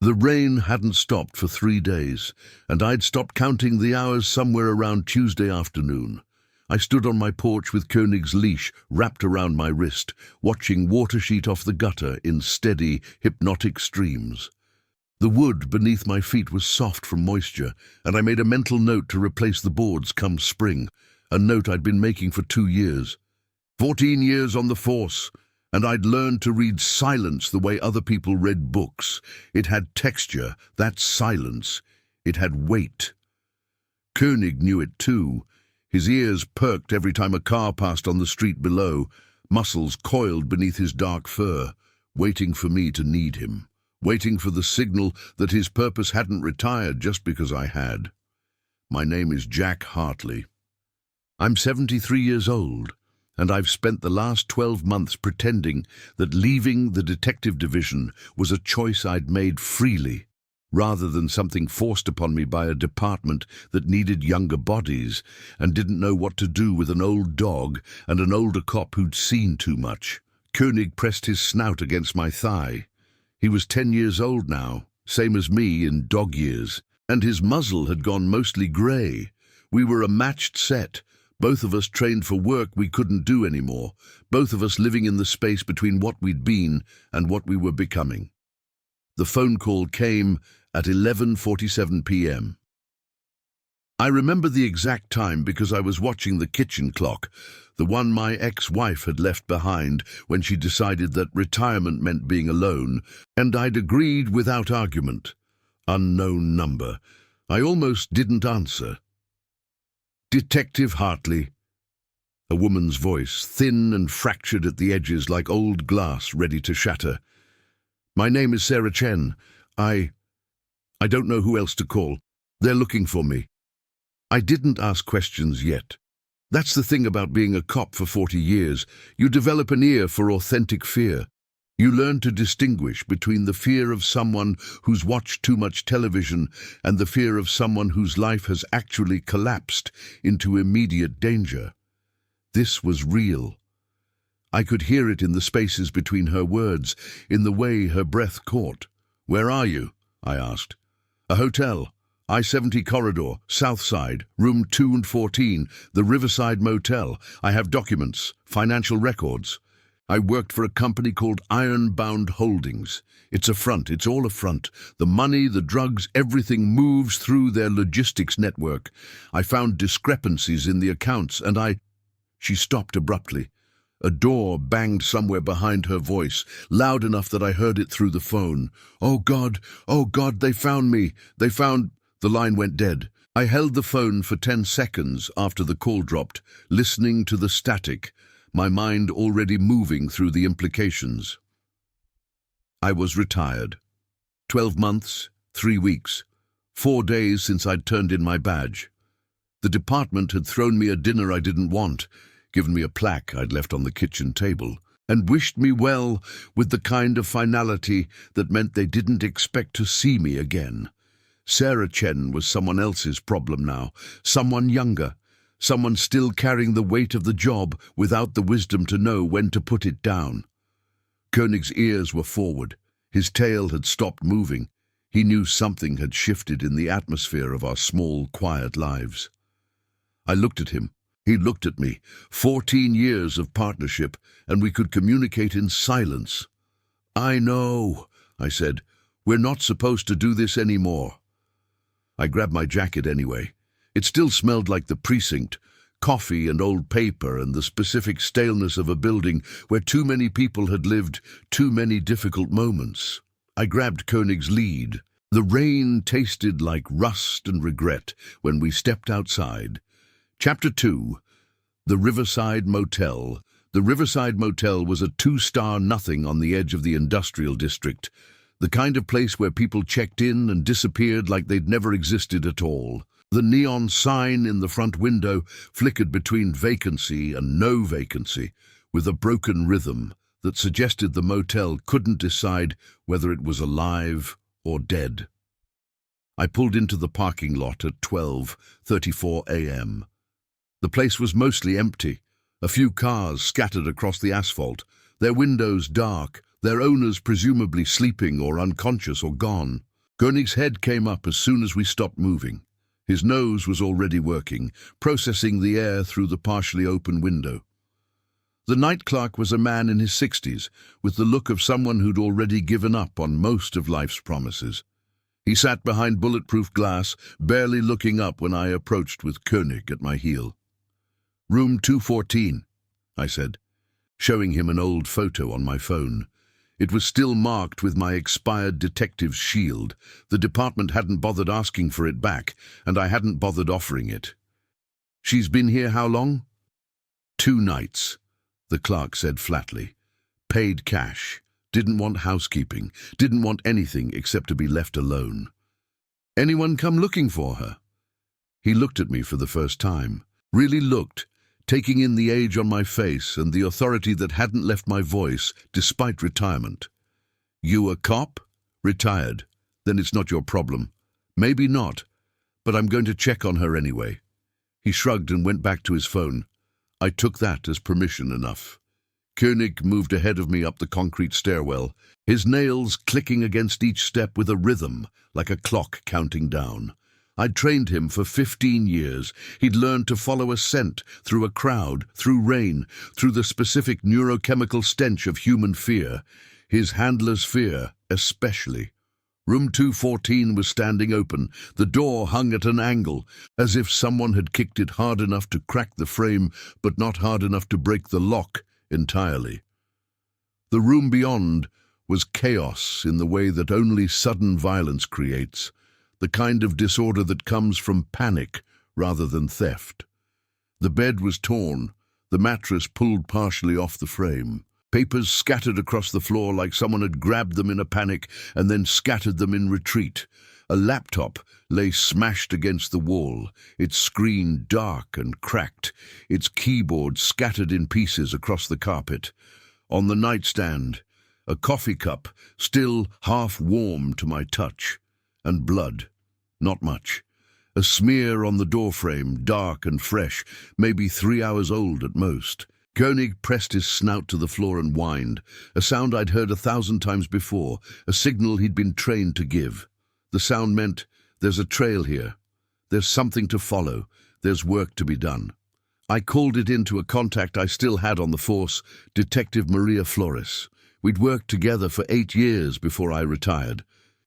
The rain hadn't stopped for 3 days, and I'd stopped counting the hours somewhere around Tuesday afternoon. I stood on my porch with Koenig's leash wrapped around my wrist, watching water sheet off the gutter in steady, hypnotic streams. The wood beneath my feet was soft from moisture, and I made a mental note to replace the boards come spring, a note I'd been making for 2 years. 14 years on the force, and I'd learned to read silence the way other people read books. It had texture, that silence. It had weight. Koenig knew it too. His ears perked every time a car passed on the street below, muscles coiled beneath his dark fur, waiting for me to need him, waiting for the signal that his purpose hadn't retired just because I had. My name is Jack Hartley. I'm 73 years old, and I've spent the last 12 months pretending that leaving the detective division was a choice I'd made freely, rather than something forced upon me by a department that needed younger bodies and didn't know what to do with an old dog and an older cop who'd seen too much. Koenig pressed his snout against my thigh. He was 10 years old now, same as me in dog years, and his muzzle had gone mostly grey. We were a matched set, both of us trained for work we couldn't do anymore, both of us living in the space between what we'd been and what we were becoming. The phone call came at 11:47 p.m. I remember the exact time because I was watching the kitchen clock, the one my ex-wife had left behind when she decided that retirement meant being alone, and I'd agreed without argument. Unknown number. I almost didn't answer. "Detective Hartley." A woman's voice, thin and fractured at the edges like old glass ready to shatter. "My name is Sarah Chen. I don't know who else to call. They're looking for me." I didn't ask questions yet. That's the thing about being a cop for 40 years. You develop an ear for authentic fear. You learn to distinguish between the fear of someone who's watched too much television and the fear of someone whose life has actually collapsed into immediate danger. This was real. I could hear it in the spaces between her words, in the way her breath caught. "Where are you?" I asked. "A hotel. I-70 corridor, south side, room 2 and 14, the Riverside Motel. I have documents, financial records. I worked for a company called Ironbound Holdings. It's a front, it's all a front. The money, the drugs, everything moves through their logistics network. I found discrepancies in the accounts and She stopped abruptly. A door banged somewhere behind her voice, loud enough that I heard it through the phone. Oh God, they found me. The line went dead. I held the phone for 10 seconds after the call dropped, listening to the static, my mind already moving through the implications. I was retired. 12 months, 3 weeks, 4 days since I'd turned in my badge. The department had thrown me a dinner I didn't want, given me a plaque I'd left on the kitchen table, and wished me well with the kind of finality that meant they didn't expect to see me again. Sarah Chen was someone else's problem now, someone younger, someone still carrying the weight of the job without the wisdom to know when to put it down. Koenig's ears were forward. His tail had stopped moving. He knew something had shifted in the atmosphere of our small, quiet lives. I looked at him. He looked at me. 14 years of partnership, and we could communicate in silence. "I know," I said. "We're not supposed to do this anymore." I grabbed my jacket anyway. It still smelled like the precinct, coffee and old paper and the specific staleness of a building where too many people had lived too many difficult moments. I grabbed Koenig's lead. The rain tasted like rust and regret when we stepped outside. Chapter 2. The Riverside Motel. The Riverside Motel was a 2-star nothing on the edge of the industrial district, the kind of place where people checked in and disappeared like they'd never existed at all. The neon sign in the front window flickered between vacancy and no vacancy, with a broken rhythm that suggested the motel couldn't decide whether it was alive or dead. I pulled into the parking lot at 12:34 a.m. The place was mostly empty, a few cars scattered across the asphalt, their windows dark, their owners presumably sleeping or unconscious or gone. Koenig's head came up as soon as we stopped moving. His nose was already working, processing the air through the partially open window. The night clerk was a man in his 60s, with the look of someone who'd already given up on most of life's promises. He sat behind bulletproof glass, barely looking up when I approached with Koenig at my heel. "Room 214, I said, showing him an old photo on my phone. It was still marked with my expired detective's shield. The department hadn't bothered asking for it back, and I hadn't bothered offering it. "She's been here how long?" "2 nights, the clerk said flatly. "Paid cash. Didn't want housekeeping. Didn't want anything except to be left alone." "Anyone come looking for her?" He looked at me for the first time. Really looked, taking in the age on my face and the authority that hadn't left my voice despite retirement. "You a cop?" "Retired. Then it's not your problem." "Maybe not, but I'm going to check on her anyway." He shrugged and went back to his phone. I took that as permission enough. Koenig moved ahead of me up the concrete stairwell, his nails clicking against each step with a rhythm, like a clock counting down. I'd trained him for 15 years. He'd learned to follow a scent, through a crowd, through rain, through the specific neurochemical stench of human fear. His handler's fear, especially. Room 214 was standing open. The door hung at an angle, as if someone had kicked it hard enough to crack the frame, but not hard enough to break the lock entirely. The room beyond was chaos in the way that only sudden violence creates, the kind of disorder that comes from panic rather than theft. The bed was torn, the mattress pulled partially off the frame. Papers scattered across the floor like someone had grabbed them in a panic and then scattered them in retreat. A laptop lay smashed against the wall, its screen dark and cracked, its keyboard scattered in pieces across the carpet. On the nightstand, a coffee cup, still half warm to my touch. And blood. Not much. A smear on the doorframe, dark and fresh, maybe 3 hours old at most. Koenig pressed his snout to the floor and whined, a sound I'd heard 1,000 times before, a signal he'd been trained to give. The sound meant, there's a trail here. There's something to follow. There's work to be done. I called it into a contact I still had on the force, Detective Maria Flores. We'd worked together for 8 years before I retired.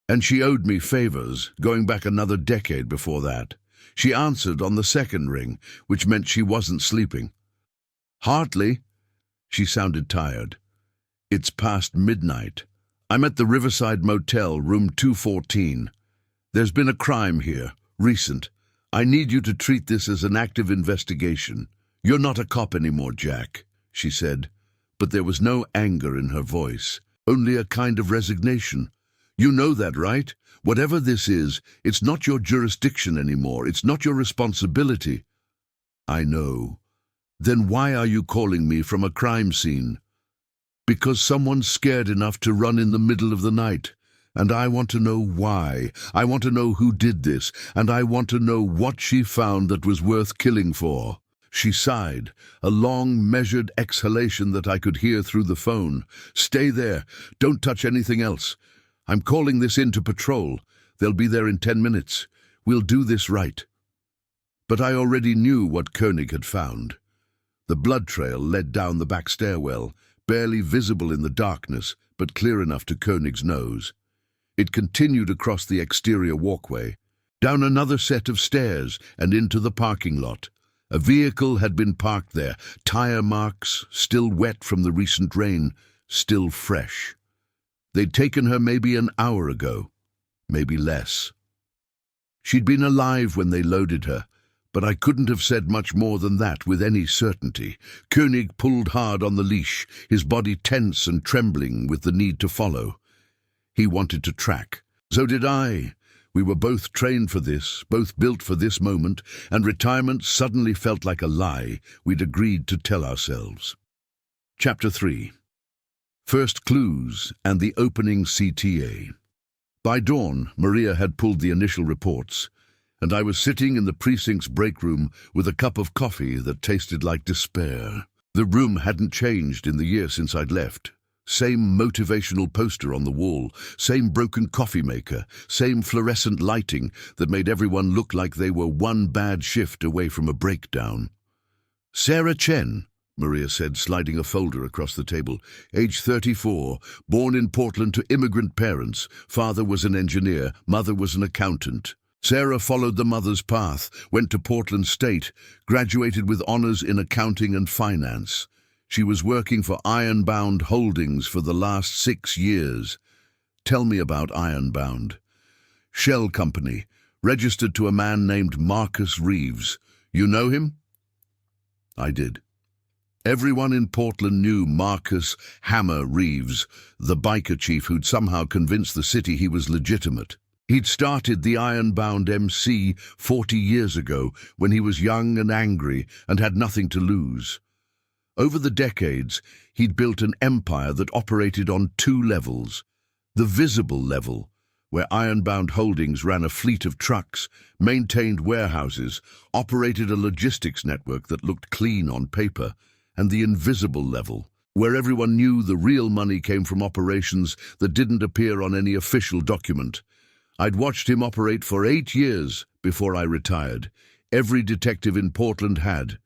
And she owed me favors, going back another decade before that. She answered on the second ring, which meant she wasn't sleeping. "Hartley?" She sounded tired. "It's past midnight. I'm at the Riverside Motel, room 214. There's been a crime here, recent. I need you to treat this as an active investigation. You're not a cop anymore, Jack," she said. But there was no anger in her voice, only a kind of resignation. "You know that, right? Whatever this is, it's not your jurisdiction anymore. It's not your responsibility." "I know." "Then why are you calling me from a crime scene?" "Because someone's scared enough to run in the middle of the night. And I want to know why. I want to know who did this. And I want to know what she found that was worth killing for." She sighed, a long, measured exhalation that I could hear through the phone. "Stay there. Don't touch anything else. I'm calling this in to patrol. They'll be there in 10 minutes. We'll do this right." But I already knew what Koenig had found. The blood trail led down the back stairwell, barely visible in the darkness, but clear enough to Koenig's nose. It continued across the exterior walkway, down another set of stairs and into the parking lot. A vehicle had been parked there, tire marks, still wet from the recent rain, still fresh. They'd taken her maybe an hour ago, maybe less. She'd been alive when they loaded her, but I couldn't have said much more than that with any certainty. Koenig pulled hard on the leash, his body tense and trembling with the need to follow. He wanted to track. So did I. We were both trained for this, both built for this moment, and retirement suddenly felt like a lie we'd agreed to tell ourselves. Chapter 3. First Clues and the Opening CTA. By dawn, Maria had pulled the initial reports, and I was sitting in the precinct's break room with a cup of coffee that tasted like despair. The room hadn't changed in the year since I'd left. Same motivational poster on the wall, same broken coffee maker, same fluorescent lighting that made everyone look like they were one bad shift away from a breakdown. "Sarah Chen," Maria said, sliding a folder across the table. "Age 34, born in Portland to immigrant parents. Father was an engineer, mother was an accountant. Sarah followed the mother's path, went to Portland State, graduated with honors in accounting and finance. She was working for Ironbound Holdings for the last 6 years. Tell me about Ironbound." "Shell company, registered to a man named Marcus Reeves. You know him?" I did. Everyone in Portland knew Marcus Hammer Reeves, the biker chief who'd somehow convinced the city he was legitimate. He'd started the Ironbound MC 40 years ago when he was young and angry and had nothing to lose. Over the decades, he'd built an empire that operated on 2 levels. The visible level, where Ironbound Holdings ran a fleet of trucks, maintained warehouses, operated a logistics network that looked clean on paper, and the invisible level, where everyone knew the real money came from operations that didn't appear on any official document. I'd watched him operate for 8 years before I retired. Every detective in Portland had.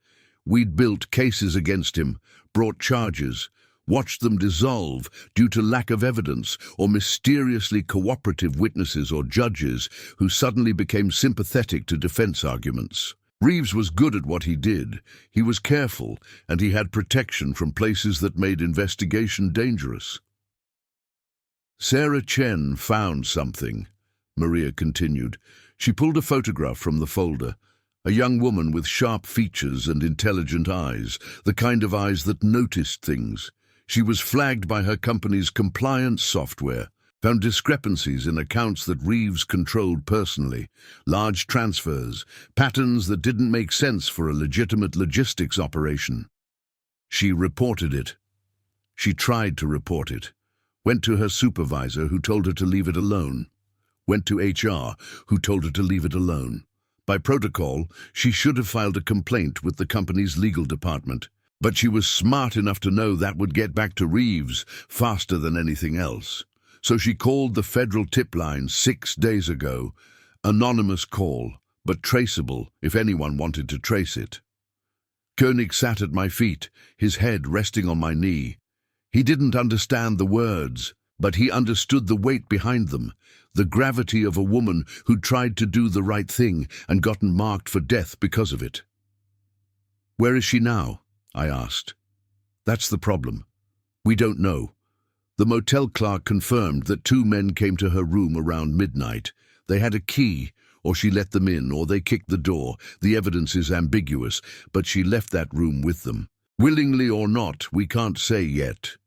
We'd built cases against him, brought charges, watched them dissolve due to lack of evidence or mysteriously cooperative witnesses or judges who suddenly became sympathetic to defense arguments. Reeves was good at what he did. He was careful, and he had protection from places that made investigation dangerous. "Sarah Chen found something," Maria continued. She pulled a photograph from the folder. A young woman with sharp features and intelligent eyes, the kind of eyes that noticed things. She was flagged by her company's compliance software, found discrepancies in accounts that Reeves controlled personally, large transfers, patterns that didn't make sense for a legitimate logistics operation. She reported it. She tried to report it. Went to her supervisor, who told her to leave it alone. Went to HR, who told her to leave it alone. By protocol, she should have filed a complaint with the company's legal department, but she was smart enough to know that would get back to Reeves faster than anything else. So she called the federal tip line 6 days ago. Anonymous call, but traceable if anyone wanted to trace it. Koenig sat at my feet, his head resting on my knee. He didn't understand the words, but he understood the weight behind them, the gravity of a woman who'd tried to do the right thing and gotten marked for death because of it. "Where is she now?" I asked. "That's the problem. We don't know. The motel clerk confirmed that 2 men came to her room around midnight. They had a key, or she let them in, or they kicked the door. The evidence is ambiguous, but she left that room with them. Willingly or not, we can't say yet."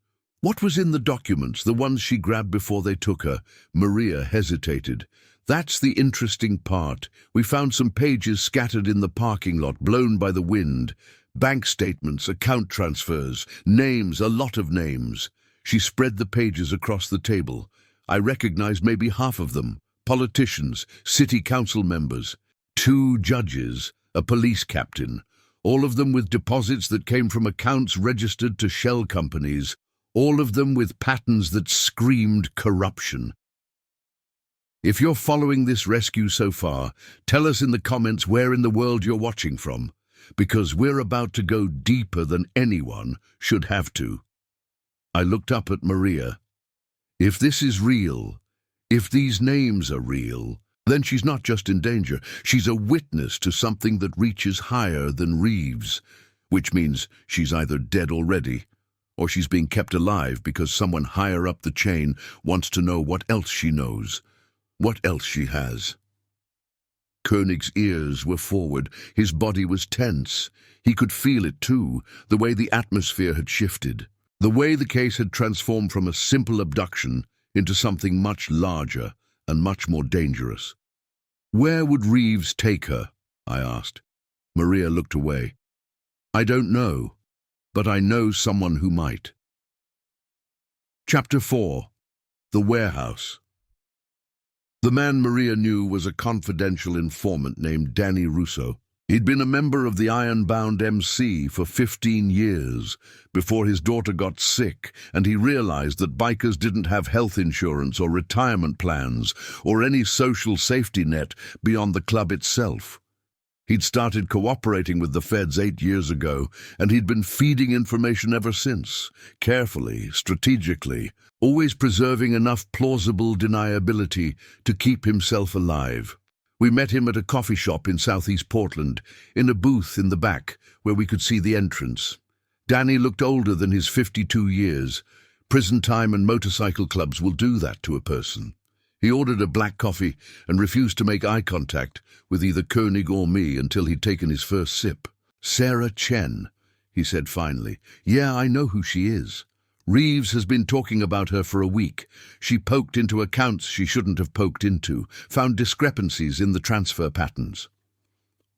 "What was in the documents, the ones she grabbed before they took her?" Maria hesitated. "That's the interesting part. We found some pages scattered in the parking lot, blown by the wind. Bank statements, account transfers, names, a lot of names." She spread the pages across the table. I recognized maybe half of them. Politicians, city council members, 2 judges, a police captain. All of them with deposits that came from accounts registered to shell companies. All of them with patterns that screamed corruption. If you're following this rescue so far, tell us in the comments where in the world you're watching from, because we're about to go deeper than anyone should have to. I looked up at Maria. If this is real, if these names are real, then she's not just in danger, she's a witness to something that reaches higher than Reeves, which means she's either dead already, or she's being kept alive because someone higher up the chain wants to know what else she knows, what else she has. Koenig's ears were forward, his body was tense. He could feel it too, the way the atmosphere had shifted, the way the case had transformed from a simple abduction into something much larger and much more dangerous. "Where would Reeves take her?" I asked. Maria looked away. "I don't know, but I know someone who might." Chapter 4. The Warehouse. The man Maria knew was a confidential informant named Danny Russo. He'd been a member of the Ironbound MC for 15 years before his daughter got sick, and he realized that bikers didn't have health insurance or retirement plans or any social safety net beyond the club itself. He'd started cooperating with the feds 8 years ago, and he'd been feeding information ever since, carefully, strategically, always preserving enough plausible deniability to keep himself alive. We met him at a coffee shop in southeast Portland, in a booth in the back where we could see the entrance. Danny looked older than his 52 years. Prison time and motorcycle clubs will do that to a person. He ordered a black coffee and refused to make eye contact with either Koenig or me until he'd taken his first sip. "Sarah Chen," he said finally. "Yeah, I know who she is. Reeves has been talking about her for a week. She poked into accounts she shouldn't have poked into, found discrepancies in the transfer patterns."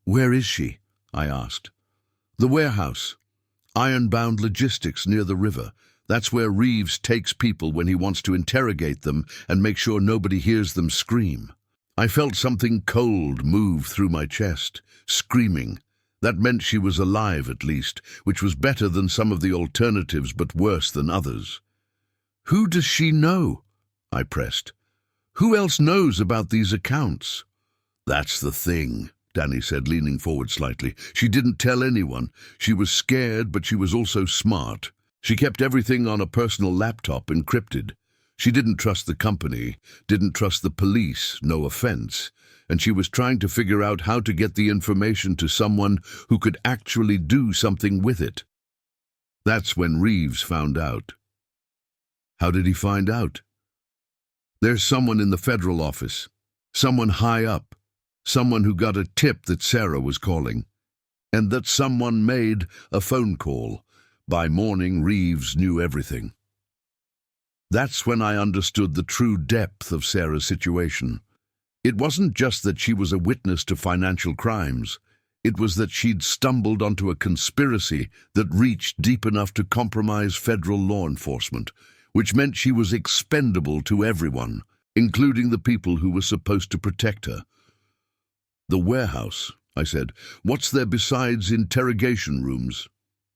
"Where is she?" I asked. "The warehouse. Ironbound Logistics near the river. That's where Reeves takes people when he wants to interrogate them and make sure nobody hears them scream." I felt something cold move through my chest, screaming. That meant she was alive, at least, which was better than some of the alternatives but worse than others. "Who does she know?" I pressed. "Who else knows about these accounts?" "That's the thing," Danny said, leaning forward slightly. "She didn't tell anyone. She was scared, but she was also smart. She kept everything on a personal laptop, encrypted. She didn't trust the company, didn't trust the police, no offense. And she was trying to figure out how to get the information to someone who could actually do something with it. That's when Reeves found out." "How did he find out?" "There's someone in the federal office, someone high up, someone who got a tip that Sarah was calling, and that someone made a phone call. By morning, Reeves knew everything." That's when I understood the true depth of Sarah's situation. It wasn't just that she was a witness to financial crimes. It was that she'd stumbled onto a conspiracy that reached deep enough to compromise federal law enforcement, which meant she was expendable to everyone, including the people who were supposed to protect her. "The warehouse," I said. "What's there besides interrogation rooms?"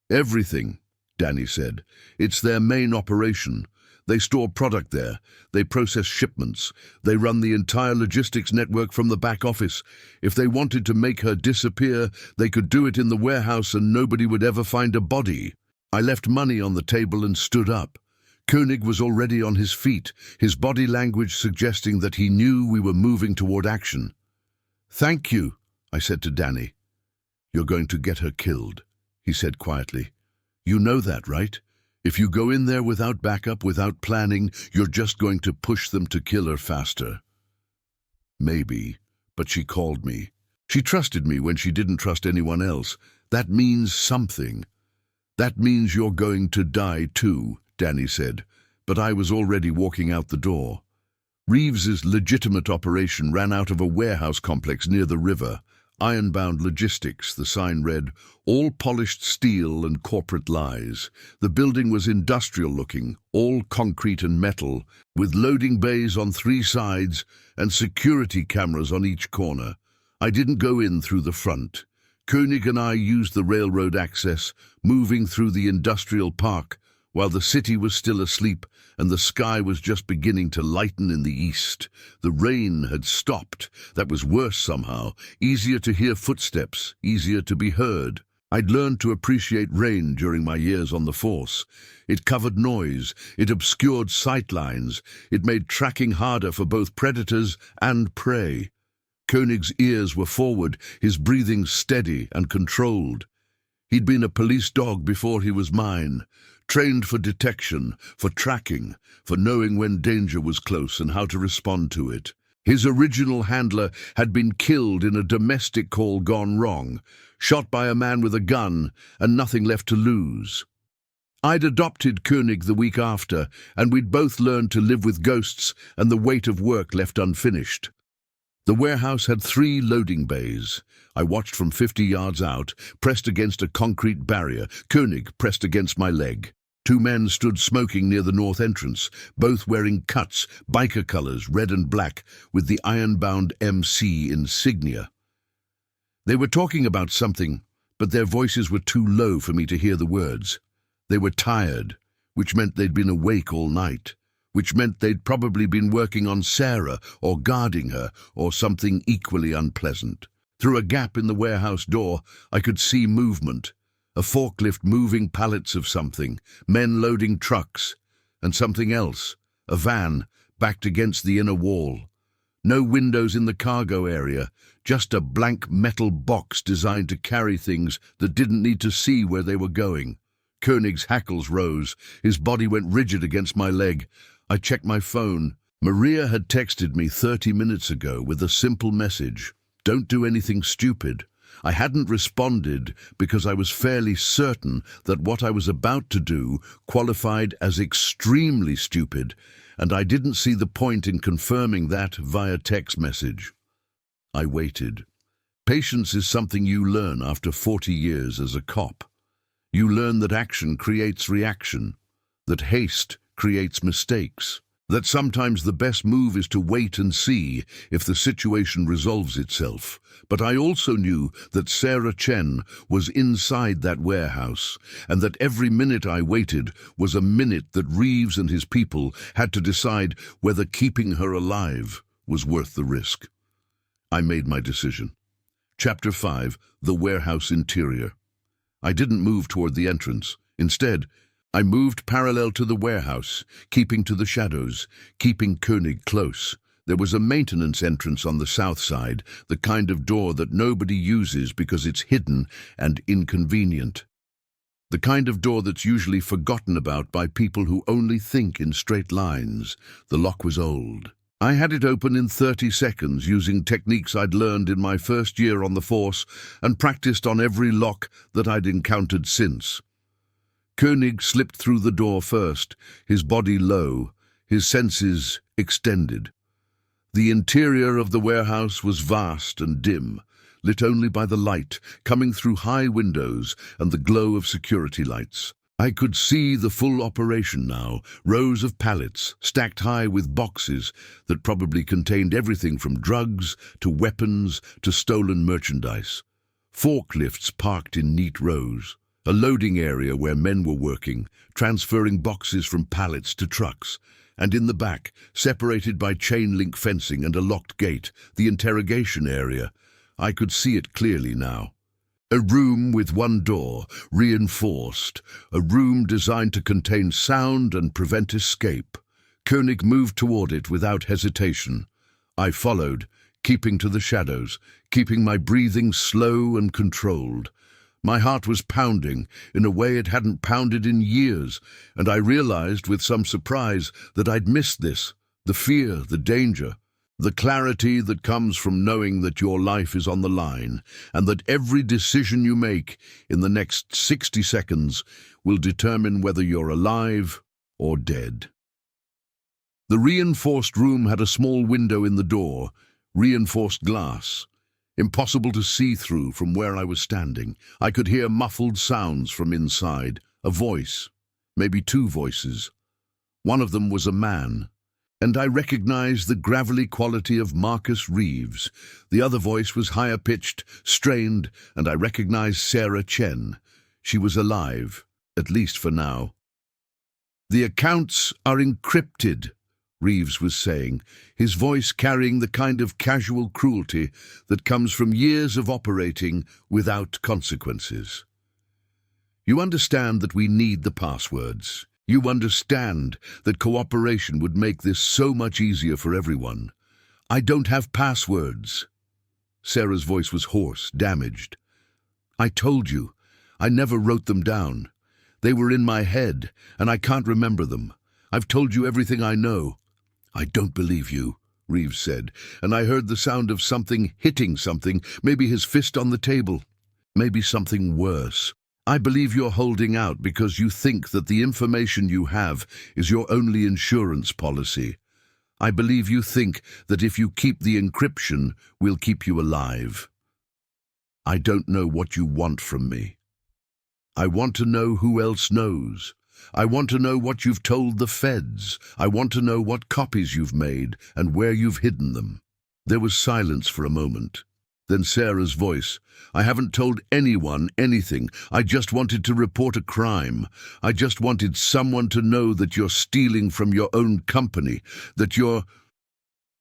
"Everything," Danny said. "It's their main operation. They store product there. They process shipments. They run the entire logistics network from the back office. If they wanted to make her disappear, they could do it in the warehouse and nobody would ever find a body." I left money on the table and stood up. Koenig was already on his feet, his body language suggesting that he knew we were moving toward action. "Thank you," I said to Danny. "You're going to get her killed," he said quietly. "You know that, right? If you go in there without backup, without planning, you're just going to push them to kill her faster." "Maybe, but she called me. She trusted me when she didn't trust anyone else. That means something." "That means you're going to die too," Danny said, but I was already walking out the door. Reeves's legitimate operation ran out of a warehouse complex near the river. Ironbound Logistics, the sign read, all polished steel and corporate lies. The building was industrial-looking, all concrete and metal, with loading bays on 3 sides and security cameras on each corner. I didn't go in through the front. Koenig and I used the railroad access, moving through the industrial park, while the city was still asleep and the sky was just beginning to lighten in the east. The rain had stopped. That was worse somehow. Easier to hear footsteps, easier to be heard. I'd learned to appreciate rain during my years on the force. It covered noise, it obscured sight lines, it made tracking harder for both predators and prey. Koenig's ears were forward, his breathing steady and controlled. He'd been a police dog before he was mine, trained for detection, for tracking, for knowing when danger was close and how to respond to it. His original handler had been killed in a domestic call gone wrong, shot by a man with a gun, and nothing left to lose. I'd adopted Koenig the week after, and we'd both learned to live with ghosts and the weight of work left unfinished. The warehouse had 3 loading bays. I watched from 50 yards out, pressed against a concrete barrier, Koenig pressed against my leg. 2 men stood smoking near the north entrance, both wearing cuts, biker colors, red and black, with the Ironbound MC insignia. They were talking about something, but their voices were too low for me to hear the words. They were tired, which meant they'd been awake all night, which meant they'd probably been working on Sarah or guarding her or something equally unpleasant. Through a gap in the warehouse door, I could see movement. A forklift moving pallets of something, men loading trucks, and something else, a van, backed against the inner wall. No windows in the cargo area, just a blank metal box designed to carry things that didn't need to see where they were going. Koenig's hackles rose. His body went rigid against my leg. I checked my phone. Maria had texted me 30 minutes ago with a simple message. Don't do anything stupid. I hadn't responded because I was fairly certain that what I was about to do qualified as extremely stupid, and I didn't see the point in confirming that via text message. I waited. Patience is something you learn after 40 years as a cop. You learn that action creates reaction, that haste creates mistakes, that sometimes the best move is to wait and see if the situation resolves itself. But I also knew that Sarah Chen was inside that warehouse, and that every minute I waited was a minute that Reeves and his people had to decide whether keeping her alive was worth the risk. I made my decision. Chapter 5, The Warehouse Interior. I didn't move toward the entrance. Instead, I moved parallel to the warehouse, keeping to the shadows, keeping Koenig close. There was a maintenance entrance on the south side, the kind of door that nobody uses because it's hidden and inconvenient. The kind of door that's usually forgotten about by people who only think in straight lines. The lock was old. I had it open in 30 seconds using techniques I'd learned in my first year on the force and practiced on every lock that I'd encountered since. Koenig slipped through the door first, his body low, his senses extended. The interior of the warehouse was vast and dim, lit only by the light coming through high windows and the glow of security lights. I could see the full operation now, rows of pallets stacked high with boxes that probably contained everything from drugs to weapons to stolen merchandise. Forklifts parked in neat rows. A loading area where men were working, transferring boxes from pallets to trucks. And in the back, separated by chain-link fencing and a locked gate, the interrogation area. I could see it clearly now. A room with one door, reinforced, a room designed to contain sound and prevent escape. Koenig moved toward it without hesitation. I followed, keeping to the shadows, keeping my breathing slow and controlled. My heart was pounding in a way it hadn't pounded in years, and I realized with some surprise that I'd missed this, the fear, the danger. The clarity that comes from knowing that your life is on the line and that every decision you make in the next 60 seconds will determine whether you're alive or dead. The reinforced room had a small window in the door, reinforced glass. Impossible to see through from where I was standing. I could hear muffled sounds from inside, a voice, maybe two voices. One of them was a man. And I recognized the gravelly quality of Marcus Reeves. The other voice was higher-pitched, strained, and I recognized Sarah Chen. She was alive, at least for now. "The accounts are encrypted," Reeves was saying, his voice carrying the kind of casual cruelty that comes from years of operating without consequences. "You understand that we need the passwords. You understand that cooperation would make this so much easier for everyone. I don't have passwords." Sarah's voice was hoarse, damaged. "I told you. I never wrote them down. They were in my head, and I can't remember them. I've told you everything I know." "I don't believe you," Reeves said, and I heard the sound of something hitting something, maybe his fist on the table. Maybe something worse. "I believe you're holding out because you think that the information you have is your only insurance policy. I believe you think that if you keep the encryption, we'll keep you alive. I don't know what you want from me. I want to know who else knows. I want to know what you've told the feds. I want to know what copies you've made and where you've hidden them." There was silence for a moment. Then Sarah's voice. "I haven't told anyone anything. I just wanted to report a crime. I just wanted someone to know that you're stealing from your own company, that you're—"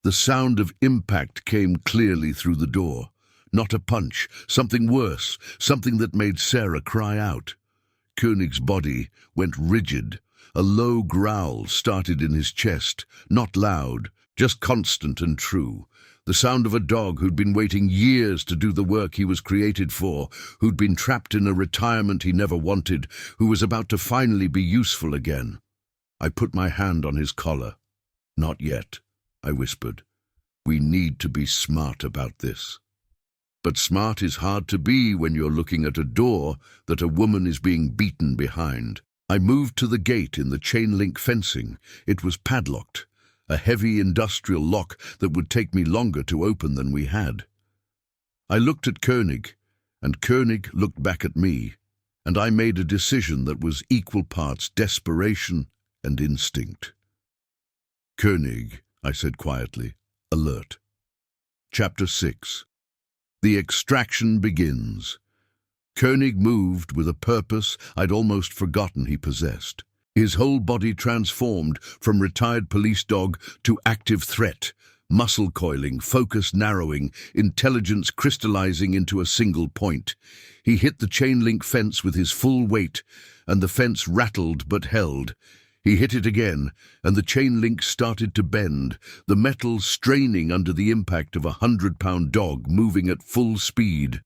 The sound of impact came clearly through the door. Not a punch, something worse, something that made Sarah cry out. Koenig's body went rigid. A low growl started in his chest, not loud, just constant and true. The sound of a dog who'd been waiting years to do the work he was created for, who'd been trapped in a retirement he never wanted, who was about to finally be useful again. I put my hand on his collar. "Not yet," I whispered. "We need to be smart about this." But smart is hard to be when you're looking at a door that a woman is being beaten behind. I moved to the gate in the chain-link fencing. It was padlocked. A heavy industrial lock that would take me longer to open than we had. I looked at Koenig, and Koenig looked back at me, and I made a decision that was equal parts desperation and instinct. "Koenig," I said quietly, alert. Chapter 6. The extraction begins. Koenig moved with a purpose I'd almost forgotten he possessed. His whole body transformed from retired police dog to active threat, muscle coiling, focus narrowing, intelligence crystallizing into a single point. He hit the chain-link fence with his full weight, and the fence rattled but held. He hit it again, and the chain-link started to bend, the metal straining under the impact of a 100-pound dog moving at full speed.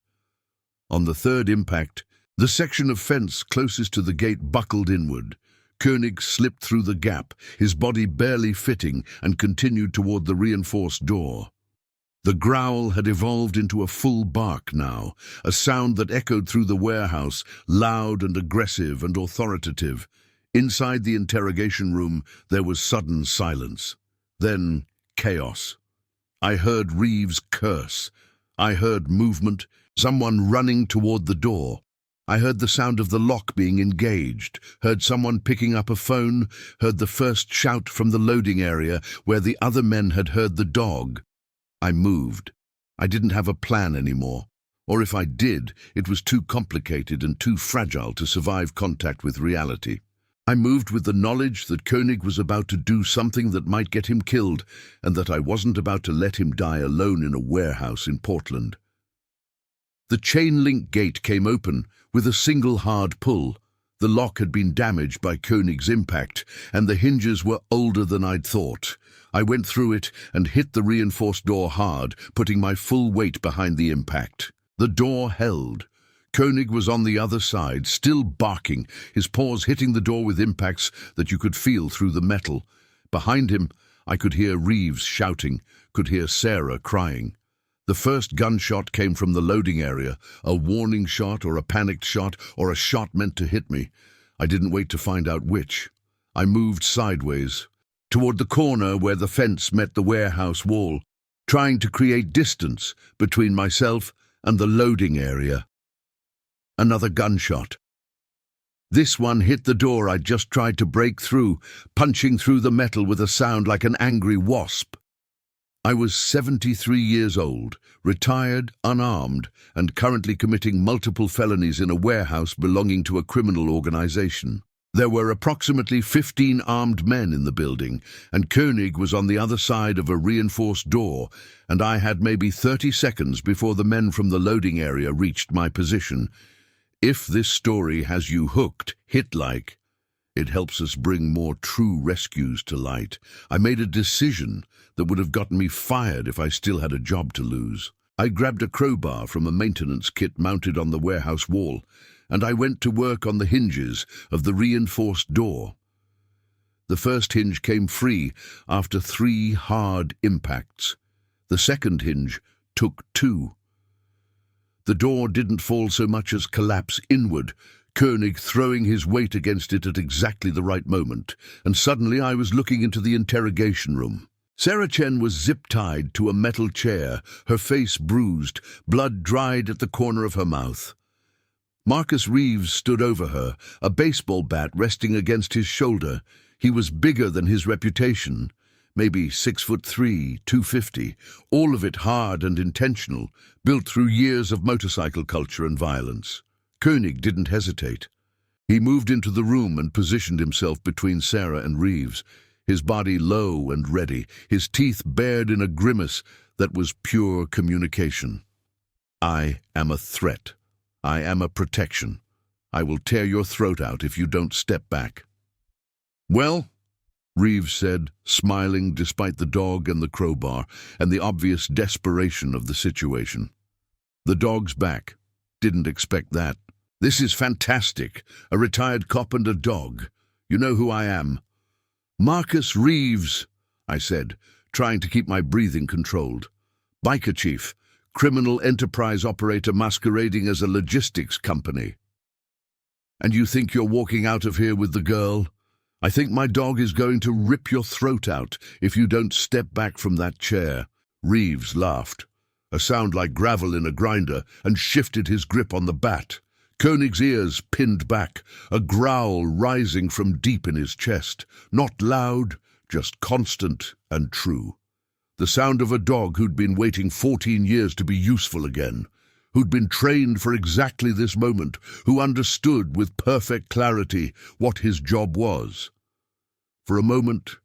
On the third impact, the section of fence closest to the gate buckled inward. Koenig slipped through the gap, his body barely fitting, and continued toward the reinforced door. The growl had evolved into a full bark now, a sound that echoed through the warehouse, loud and aggressive and authoritative. Inside the interrogation room, there was sudden silence. Then chaos. I heard Reeves curse. I heard movement, someone running toward the door. I heard the sound of the lock being engaged, heard someone picking up a phone, heard the first shout from the loading area where the other men had heard the dog. I moved. I didn't have a plan anymore. Or if I did, it was too complicated and too fragile to survive contact with reality. I moved with the knowledge that Koenig was about to do something that might get him killed, and that I wasn't about to let him die alone in a warehouse in Portland. The chain-link gate came open with a single hard pull. The lock had been damaged by Koenig's impact, and the hinges were older than I'd thought. I went through it and hit the reinforced door hard, putting my full weight behind the impact. The door held. Koenig was on the other side, still barking, his paws hitting the door with impacts that you could feel through the metal. Behind him, I could hear Reeves shouting, could hear Sarah crying. The first gunshot came from the loading area, a warning shot or a panicked shot or a shot meant to hit me. I didn't wait to find out which. I moved sideways, toward the corner where the fence met the warehouse wall, trying to create distance between myself and the loading area. Another gunshot. This one hit the door I'd just tried to break through, punching through the metal with a sound like an angry wasp. I was 73 years old, retired, unarmed, and currently committing multiple felonies in a warehouse belonging to a criminal organization. There were approximately 15 armed men in the building, and Koenig was on the other side of a reinforced door, and I had maybe 30 seconds before the men from the loading area reached my position. If this story has you hooked, hit like. It helps us bring more true rescues to light. I made a decision that would have gotten me fired if I still had a job to lose. I grabbed a crowbar from a maintenance kit mounted on the warehouse wall, and I went to work on the hinges of the reinforced door. The first hinge came free after 3 hard impacts. The second hinge took 2. The door didn't fall so much as collapse inward, Koenig throwing his weight against it at exactly the right moment, and suddenly I was looking into the interrogation room. Sarah Chen was zip-tied to a metal chair, her face bruised, blood dried at the corner of her mouth. Marcus Reeves stood over her, a baseball bat resting against his shoulder. He was bigger than his reputation, maybe 6'3", 250, all of it hard and intentional, built through years of motorcycle culture and violence. Koenig didn't hesitate. He moved into the room and positioned himself between Sarah and Reeves, his body low and ready, his teeth bared in a grimace that was pure communication. I am a threat. I am a protection. I will tear your throat out if you don't step back. Well, Reeves said, smiling despite the dog and the crowbar and the obvious desperation of the situation. The dog's back. Didn't expect that. This is fantastic. A retired cop and a dog. You know who I am. Marcus Reeves, I said, trying to keep my breathing controlled. Biker chief, criminal enterprise operator masquerading as a logistics company. And you think you're walking out of here with the girl? I think my dog is going to rip your throat out if you don't step back from that chair. Reeves laughed, a sound like gravel in a grinder, and shifted his grip on the bat. Koenig's ears pinned back, a growl rising from deep in his chest. Not loud, just constant and true. The sound of a dog who'd been waiting 14 years to be useful again, who'd been trained for exactly this moment, who understood with perfect clarity what his job was. For a moment,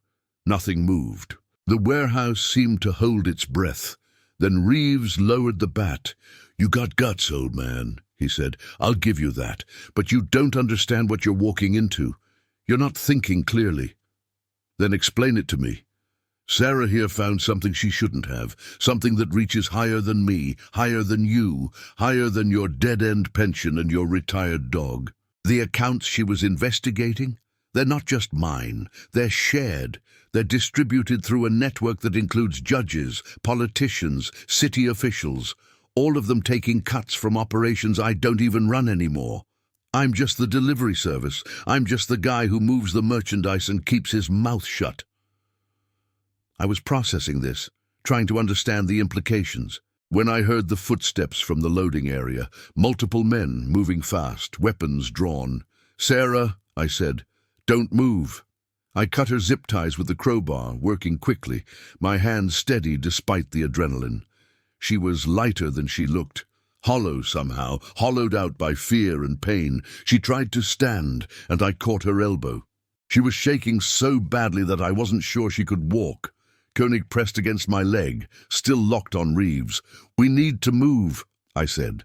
nothing moved. The warehouse seemed to hold its breath. Then Reeves lowered the bat. "You got guts, old man," he said. "I'll give you that. But you don't understand what you're walking into. You're not thinking clearly." "Then explain it to me." "Sarah here found something she shouldn't have, something that reaches higher than me, higher than you, higher than your dead-end pension and your retired dog. The accounts she was investigating? They're not just mine. They're shared. They're distributed through a network that includes judges, politicians, city officials, all of them taking cuts from operations I don't even run anymore. I'm just the delivery service. I'm just the guy who moves the merchandise and keeps his mouth shut." I was processing this, trying to understand the implications, when I heard the footsteps from the loading area, multiple men moving fast, weapons drawn. "Sarah," I said, "don't move." I cut her zip ties with the crowbar, working quickly, my hands steady despite the adrenaline. She was lighter than she looked, hollow somehow, hollowed out by fear and pain. She tried to stand, and I caught her elbow. She was shaking so badly that I wasn't sure she could walk. Koenig pressed against my leg, still locked on Reeves. "We need to move," I said.